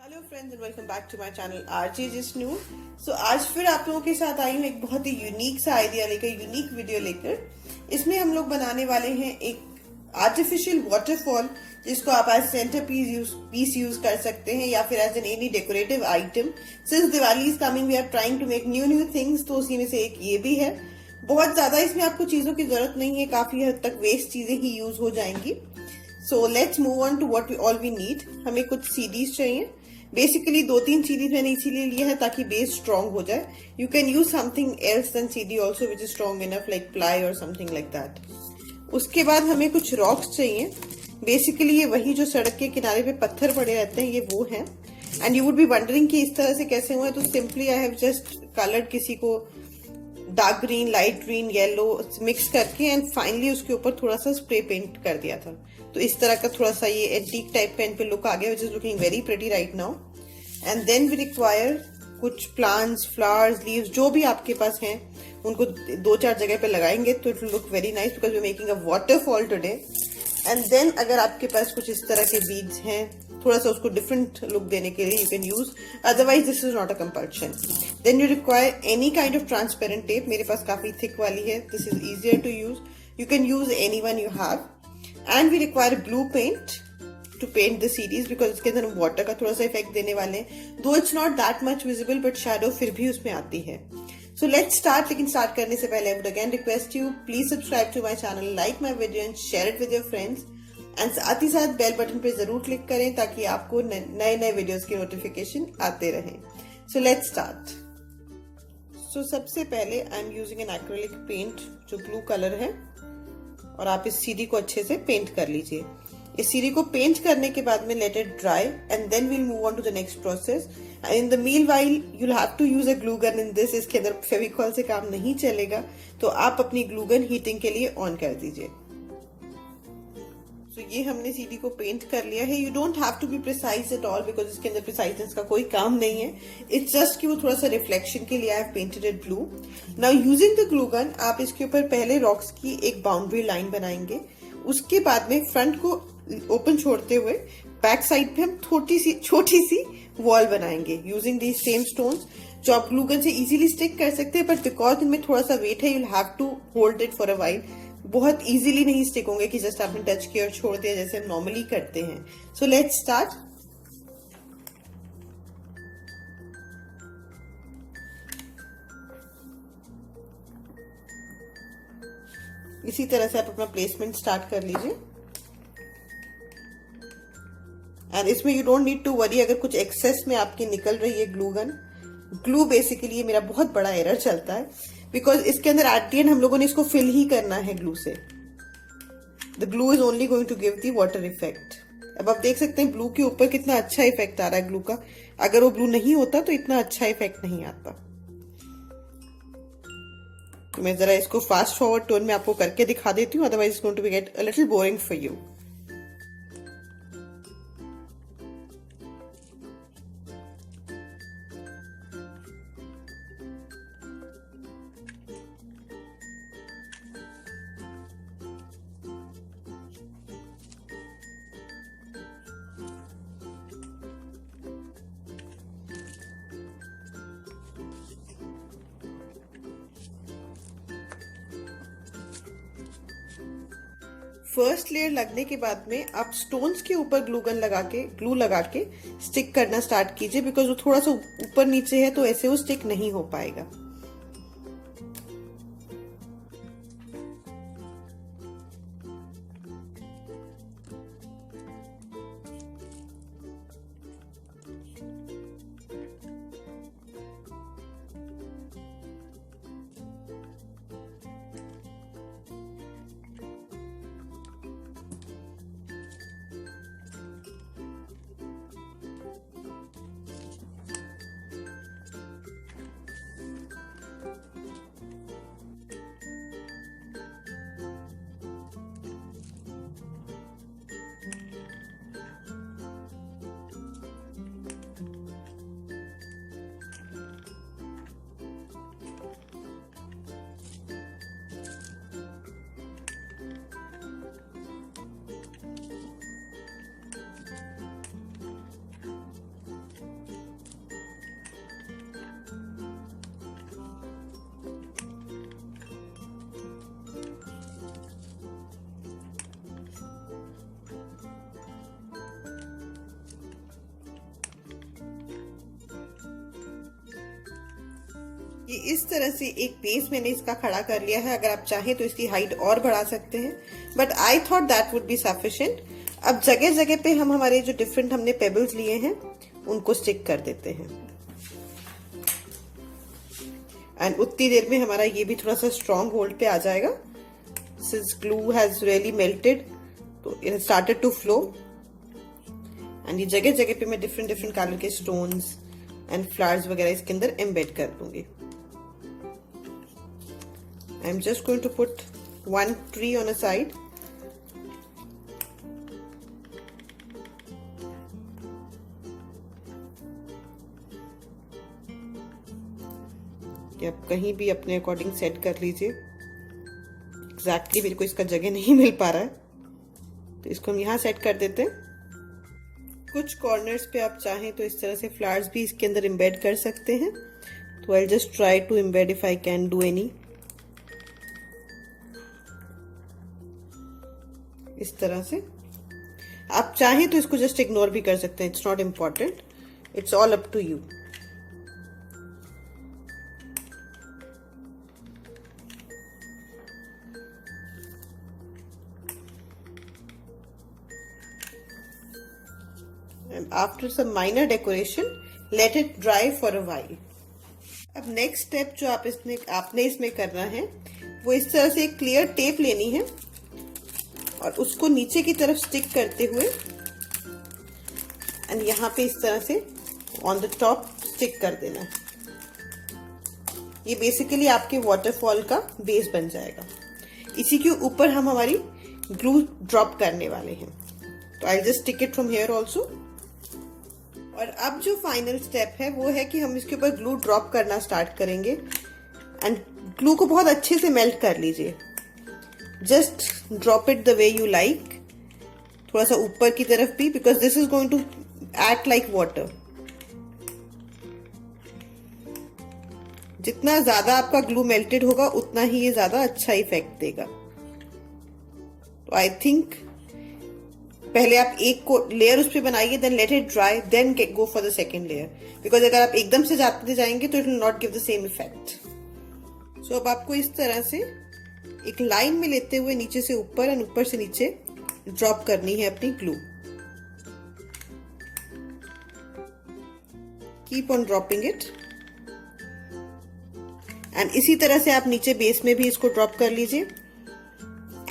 Hello friends and welcome back to my channel RJ just new. So आज फिर आप लोगों के साथ आई हूँ एक बहुत ही यूनिक सा आइडिया लेकर, यूनिक वीडियो लेकर। इसमें हम लोग बनाने वाले हैं एक आर्टिफिशियल वाटरफॉल, जिसको आप एज सेंटर पीस यूज कर सकते हैं या फिर as an any decorative item. Since Diwali is coming we are trying to make new things, तो उसी में से एक ये भी है। बहुत ज्यादा इसमें आपको चीजों की जरूरत नहीं है, काफी हद तक वेस्ट चीजें ही यूज हो जाएंगी। So let's move on to what all we need. हमें कुछ सीडीज चाहिए। बेसिकली 2-3 सीडीज मैंने इसीलिए लिया है ताकि बेस स्ट्रॉन्ग हो जाए। You can use something else then CD also which is strong enough, like ply और समथिंग लाइक दैट। उसके बाद हमें कुछ रॉक्स चाहिए। बेसिकली ये वही जो सड़क के किनारे पे पत्थर पड़े रहते हैं, ये वो है। And you would be wondering कि इस तरह से कैसे हुए, तो simply I have just coloured किसी को dark green, light green, yellow mix करके एंड फाइनली उसके ऊपर थोड़ा सा स्प्रे पेंट कर दिया था। तो इस तरह का थोड़ा सा ये एंटीक टाइप का इन पे लुक आ गया, which is looking very pretty right now. And then we require कुछ प्लांट्स, फ्लावर्स, लीव्स, जो भी आपके पास हैं उनको 2-4 जगह पे लगाएंगे तो it will look very nice because we making a waterfall today. And then अगर आपके पास कुछ इस तरह के बीड्स हैं, थोड़ा सा उसको डिफरेंट लुक देने के लिए you can use, otherwise this is not a compulsion. Then you require any kind of transparent tape. मेरे पास काफी थिक वाली है, this is easier to use, you can use any one you have. And we require blue paint to paint the सीरीज because इसके अंदर हम water का थोड़ा सा इफेक्ट देने वाले हैं। Though it's not that much visible but shadow फिर भी उसमें आती है। So let's start. लेकिन स्टार्ट करने से पहले I would again request you, please subscribe to my channel, like my video and share it with your friends. And साथ ही साथ बेल बटन पे जरूर क्लिक करें ताकि आपको नए नए वीडियोस की नोटिफिकेशन आते रहें। सो लेट्स स्टार्ट। सो सबसे पहले I am using an acrylic paint जो ब्लू कलर है, और आप इस सीडी को अच्छे से पेंट कर लीजिए। इस सीरी को पेंट करने के बाद में let it dry and then we'll move on to the next process. In the meanwhile you'll have to use a glue gun in this. इसके अंदर फेविकॉल से काम नहीं चलेगा, तो आप अपनी ग्लू गन हीटिंग के लिए ऑन कर दीजिए। तो ये हमने सीडी को पेंट कर लिया है। You don't have to be precise at all because इसके अंदर प्रिसाइजनेस का कोई काम नहीं है। इट्स जस्ट कि वो थोड़ा सा रिफ्लेक्शन के लिए I have painted it blew. Now using the glue gun आप इसके ऊपर पहले रॉक्स की एक बाउंड्री लाइन बनाएंगे। उसके बाद में फ्रंट को ओपन छोड़ते हुए बैक साइड पे हम छोटी सी वॉल बनाएंगे यूजिंग दी सेम स्टोन्स जो आप ग्लू गन से इजीली स्टिक कर सकते हैं, बट बिकॉज इनमें थोड़ा सा वेट है, you will have to hold it for a while. बहुत इजीली नहीं स्टिक होंगे कि जस्ट आपने टच किया और छोड़ दिया जैसे हम नॉर्मली करते हैं। सो लेट्स स्टार्ट। इसी तरह से आप अपना प्लेसमेंट स्टार्ट कर लीजिए। एंड इसमें you don't need to worry अगर कुछ एक्सेस में आपकी निकल रही है ग्लू गन। ग्लू बेसिकली ये मेरा बहुत बड़ा एरर चलता है बिकॉज इसके अंदर एट द एंड हम लोगों ने इसको फिल ही करना है ग्लू से। The glue is only going to give the water effect. अब आप देख सकते हैं ब्लू के ऊपर कितना अच्छा इफेक्ट आ रहा है ग्लू का। अगर वो ब्लू नहीं होता तो इतना अच्छा इफेक्ट नहीं आता। तो मैं जरा इसको फास्ट फॉरवर्ड टोन में आपको करके दिखा देती हूँ, otherwise it's going to be get a little boring for you. First layer लगने के बाद में आप स्टोन्स के ऊपर ग्लू लगा के स्टिक करना स्टार्ट कीजिए बिकॉज वो थोड़ा सा ऊपर नीचे है तो ऐसे वो स्टिक नहीं हो पाएगा। ये इस तरह से एक बेस मैंने इसका खड़ा कर लिया है। अगर आप चाहें तो इसकी हाइट और बढ़ा सकते हैं, but I thought that would be sufficient. अब जगह जगह पे हम हमारे जो डिफरेंट हमने पेबल्स लिए हैं उनको स्टिक कर देते हैं, एंड उतनी देर में हमारा ये भी थोड़ा सा स्ट्रॉन्ग होल्ड पे आ जाएगा। Since glue has really melted, तो it started to flow, and ये जगह जगह पे मैं डिफरेंट डिफरेंट कलर के स्टोन्स एंड फ्लावर्स वगैरह इसके अंदर एम्बेड कर दूंगी। I am just going to put one tree on a side. आप कहीं भी अपने अकॉर्डिंग सेट कर लीजिए। एग्जैक्टली मेरे को इसका जगह नहीं मिल पा रहा है, तो इसको हम यहाँ सेट कर देते हैं। कुछ कॉर्नर्स पे आप चाहें तो इस तरह से फ्लावर्स भी इसके अंदर एम्बेड कर सकते हैं। तो I just try to embed if I can do any. इस तरह से आप चाहें तो इसको जस्ट इग्नोर भी कर सकते हैं, it's not important, it's all up to you. And after some minor decoration, let it dry for a while. अब नेक्स्ट स्टेप जो आपने इसमें करना है वो इस तरह से एक क्लियर टेप लेनी है और उसको नीचे की तरफ स्टिक करते हुए एंड यहाँ पे इस तरह से ऑन द टॉप स्टिक कर देना है। ये बेसिकली आपके वाटरफॉल का बेस बन जाएगा। इसी के ऊपर हम हमारी ग्लू ड्रॉप करने वाले हैं, तो I just stick it from here also. और अब जो फाइनल स्टेप है वो है कि हम इसके ऊपर ग्लू ड्रॉप करना स्टार्ट करेंगे, एंड ग्लू को बहुत अच्छे से मेल्ट कर लीजिए। Just drop it the way you like, थोड़ा सा ऊपर की तरफ भी, because this is going to act like water. जितना ज्यादा आपका ग्लू मेल्टेड होगा उतना ही ये ज्यादा अच्छा इफेक्ट देगा। तो आई थिंक पहले आप एक को लेयर उस पर बनाइए, then let it dry, then go for the second layer, because अगर आप एकदम से जाते जाएंगे तो it will not give the same effect. So अब आपको इस तरह से एक लाइन में लेते हुए नीचे से ऊपर और ऊपर से नीचे ड्रॉप करनी है अपनी glue. Keep on dropping it, and इसी तरह से आप नीचे बेस में भी इसको ड्रॉप कर लीजिए,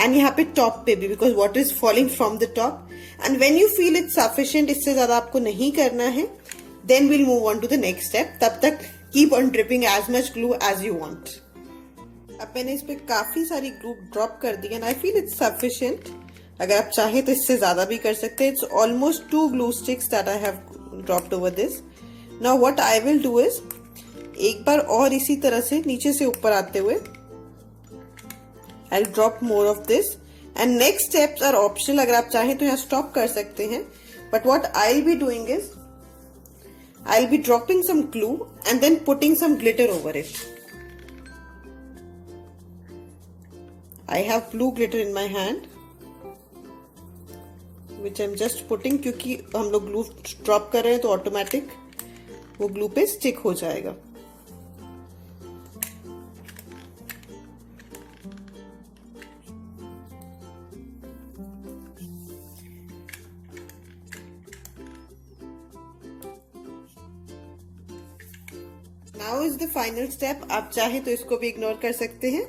एंड यहाँ पे टॉप पे भी, because water is falling from the top. And when you feel it sufficient, इससे ज्यादा आपको नहीं करना है, then will move on to the next step. तब तक keep on dripping as much glue as you want. अब मैंने इस पे काफी सारी ग्लू ड्रॉप कर दी and I feel it's sufficient. अगर आप चाहें तो इससे ज्यादा भी कर सकते हैं। It's almost 2 glue sticks that I have dropped over this. Now what I will do is, एक बार और इसी तरह से नीचे से ऊपर आते हुए I'll drop more of this. And next steps are optional. अगर आप चाहें तो यहाँ स्टॉप कर सकते हैं, but what I'll be doing is I'll be dropping some glue and then putting some glitter over it. I have blue glitter in my hand, which I'm just putting, क्योंकि हम लोग glue drop कर रहे हैं तो automatic वो glue पे stick हो जाएगा। Now is the final step. आप चाहे तो इसको भी इग्नोर कर सकते हैं।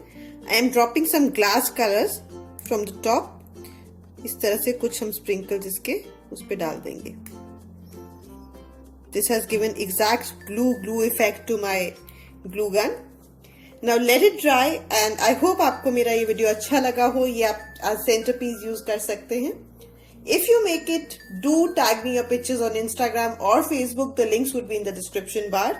I am dropping some glass colors from the top. इस तरह से कुछ हम sprinkles इसके उस पे डाल देंगे। This has given exact glue effect to my glue gun. Now let it dry and I hope आपको मेरा ये वीडियो अच्छा लगा हो। ये आप as centerpiece यूज कर सकते हैं। If you make it, do tag me your pictures on Instagram or Facebook. The links would be in the description bar.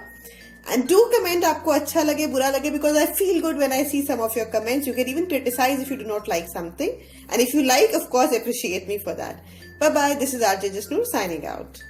And do comment आपको अच्छा लगे बुरा लगे, because I feel good when I see some of your comments. You can even criticize if you do not like something, and if you like, of course, appreciate me for that. Bye bye. This is RJ Jasnoor signing out.